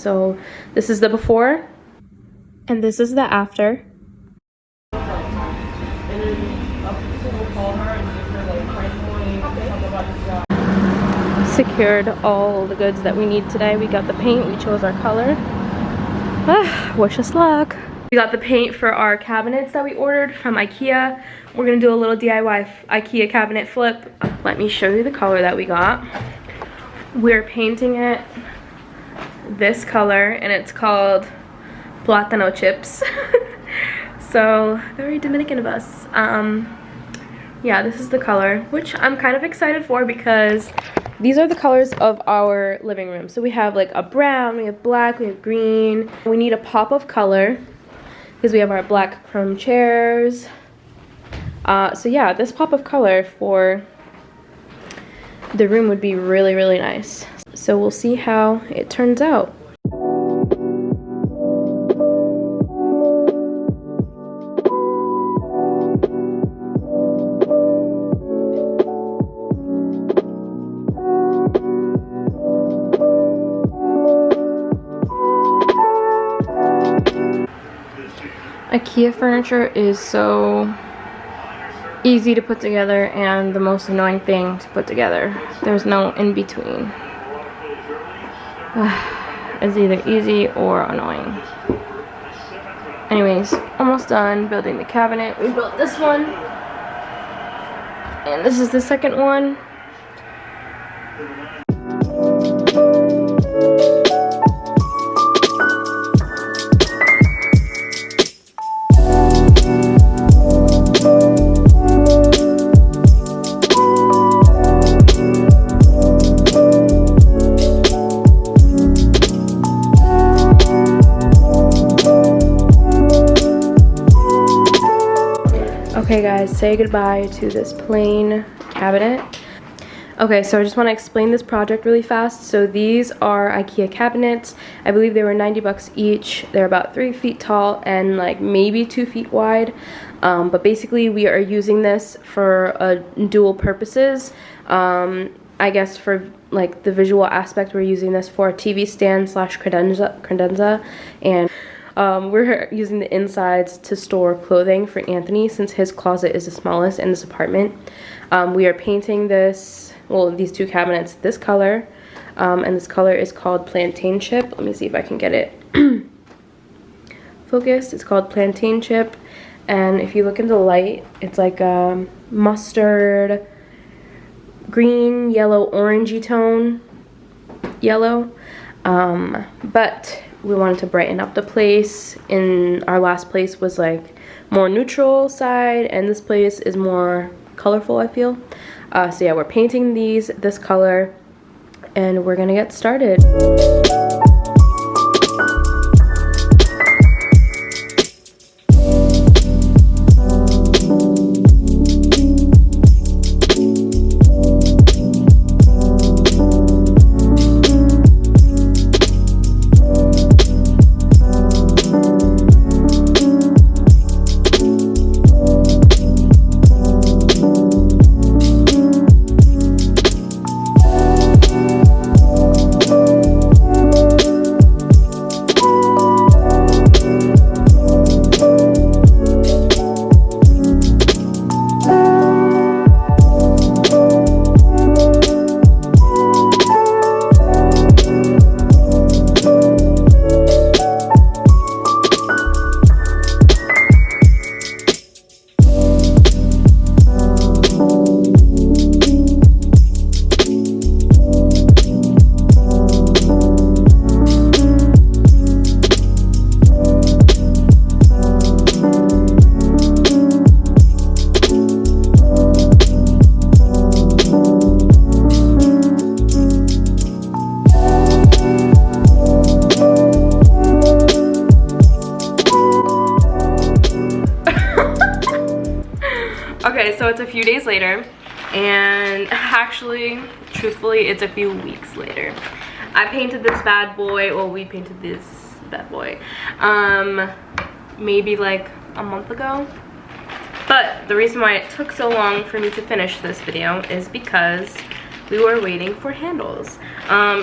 So this is the before and this is the after. Secured all the goods that we need today. We got the paint, we chose our color. Wish us luck. We got the paint for our cabinets that we ordered from IKEA. We're gonna do a little DIY IKEA cabinet flip. Let me show you the color that we got. We're painting it this color and it's called Plátano Chips. So very Dominican of us. Yeah, this is the color, which I'm kind of excited for because these are the colors of our living room. So we have like a brown, we have black, we have green. We need a pop of color because we have our black chrome chairs. So yeah, this pop of color for the room would be really, really nice. So we'll see how it turns out. IKEA furniture is so easy to put together and the most annoying thing to put together. There's no in between. It's either easy or annoying. Anyways, almost done building the cabinet. We built this one and this is the second one. Okay guys, say goodbye to this plain cabinet. Okay, so I just want to explain this project really fast. So these are IKEA cabinets. I believe they were 90 bucks each. They're about 3 feet tall and like maybe 2 feet wide. But basically we are using this for dual purposes. I guess for like the visual aspect, we're using this for a TV stand slash credenza, and we're using the insides to store clothing for Anthony since his closet is the smallest in this apartment. We are painting this, well, these two cabinets this color, and this color is called Plantain Chip. Let me see if I can get it focused. It's called Plantain Chip, and if you look in the light, it's like a mustard, green, yellow, orangey tone yellow, but we wanted to brighten up the place. In our last place was like more neutral side, and this place is more colorful, I feel. So yeah, we're painting this color and we're gonna get started. Okay, so it's a few days later, and actually, truthfully, it's a few weeks later. I painted this bad boy, well, we painted this bad boy, maybe like a month ago. But the reason why it took so long for me to finish this video is because we were waiting for handles.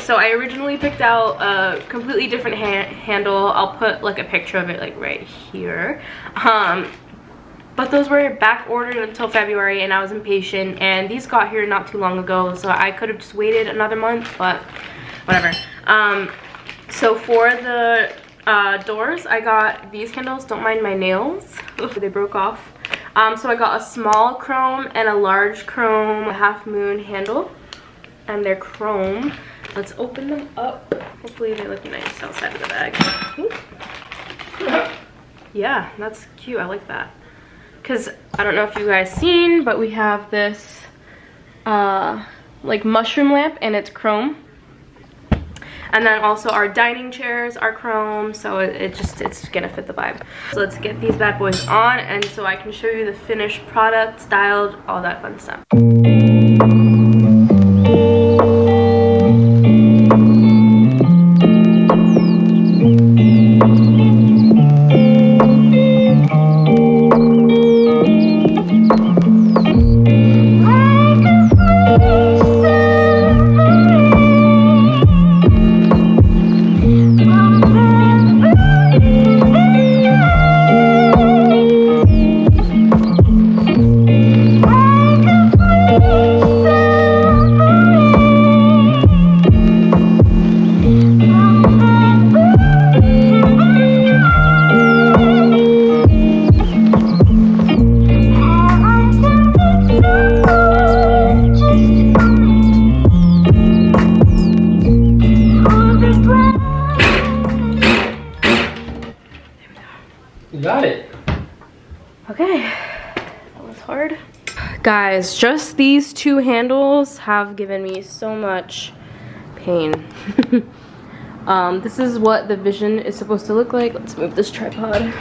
So I originally picked out a completely different handle. I'll put like a picture of it like right here. But those were back ordered until February, and I was impatient, and these got here not too long ago, so I could have just waited another month, but whatever. So for the doors, I got these handles. Don't mind my nails. They broke off. So I got a small chrome and a large chrome half moon handle, and they're chrome. Let's open them up. Hopefully they look nice outside of the bag. Yeah, that's cute. I like that. Because I don't know if you guys seen, but we have this like mushroom lamp, and it's chrome. And then also our dining chairs are chrome, so it's gonna fit the vibe. So let's get these bad boys on, and so I can show you the finished product, styled, all that fun stuff. Got it. Okay, that was hard. Guys, just these two handles have given me so much pain. This is what the vision is supposed to look like. Let's move this tripod.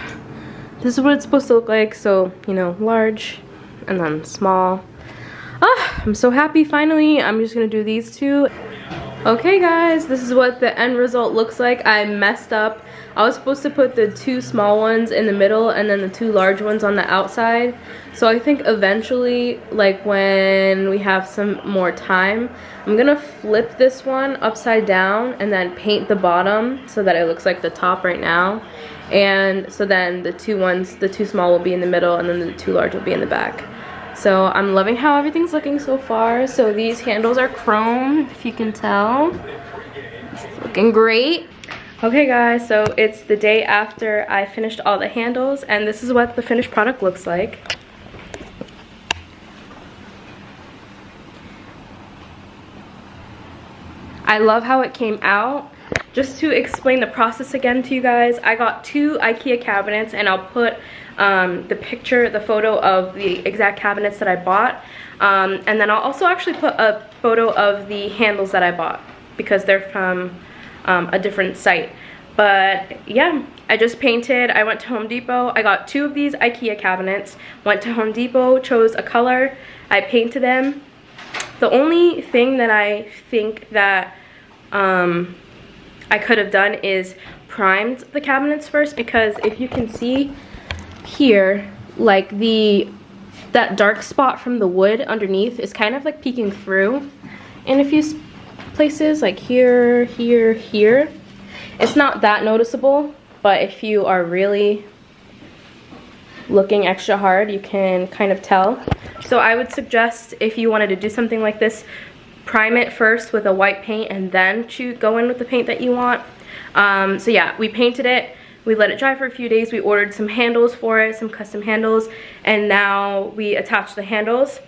This is what it's supposed to look like. So, you know, large and then small. I'm so happy finally. I'm just gonna do these two. Okay guys, this is what the end result looks like. I messed up. I was supposed to put the two small ones in the middle and then the two large ones on the outside. So I think eventually, like when we have some more time, I'm gonna flip this one upside down and then paint the bottom so that it looks like the top right now. And so then the two small will be in the middle, and then the two large will be in the back. So I'm loving how everything's looking so far. So these handles are chrome, if you can tell. It's looking great. Okay guys, so it's the day after I finished all the handles, and this is what the finished product looks like. I love how it came out. Just to explain the process again to you guys, I got two IKEA cabinets, and I'll put the photo of the exact cabinets that I bought. And then I'll also actually put a photo of the handles that I bought, because they're from a different site. But yeah, I just painted. I went to Home Depot. I got two of these IKEA cabinets, went to Home Depot, chose a color, I painted them. The only thing that I think that I could have done is primed the cabinets first, because if you can see here, like that dark spot from the wood underneath is kind of like peeking through in a few places, like here, here, here. It's not that noticeable, but if you are really looking extra hard, you can kind of tell. So I would suggest, if you wanted to do something like this, prime it first with a white paint and then go in with the paint that you want. So yeah, we painted it. We let it dry for a few days. We ordered some handles for it, some custom handles, and now we attach the handles.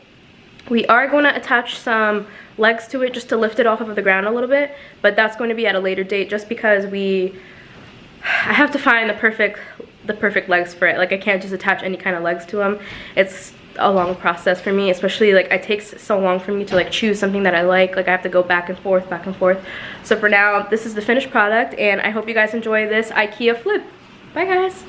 We are going to attach some legs to it just to lift it off of the ground a little bit, but that's going to be at a later date, just because I have to find the perfect legs for it. Like, I can't just attach any kind of legs to them. It's a long process for me, especially like it takes so long for me to like choose something that I like. Like, I have to go back and forth. So for now, this is the finished product, and I hope you guys enjoy this IKEA flip. Bye guys.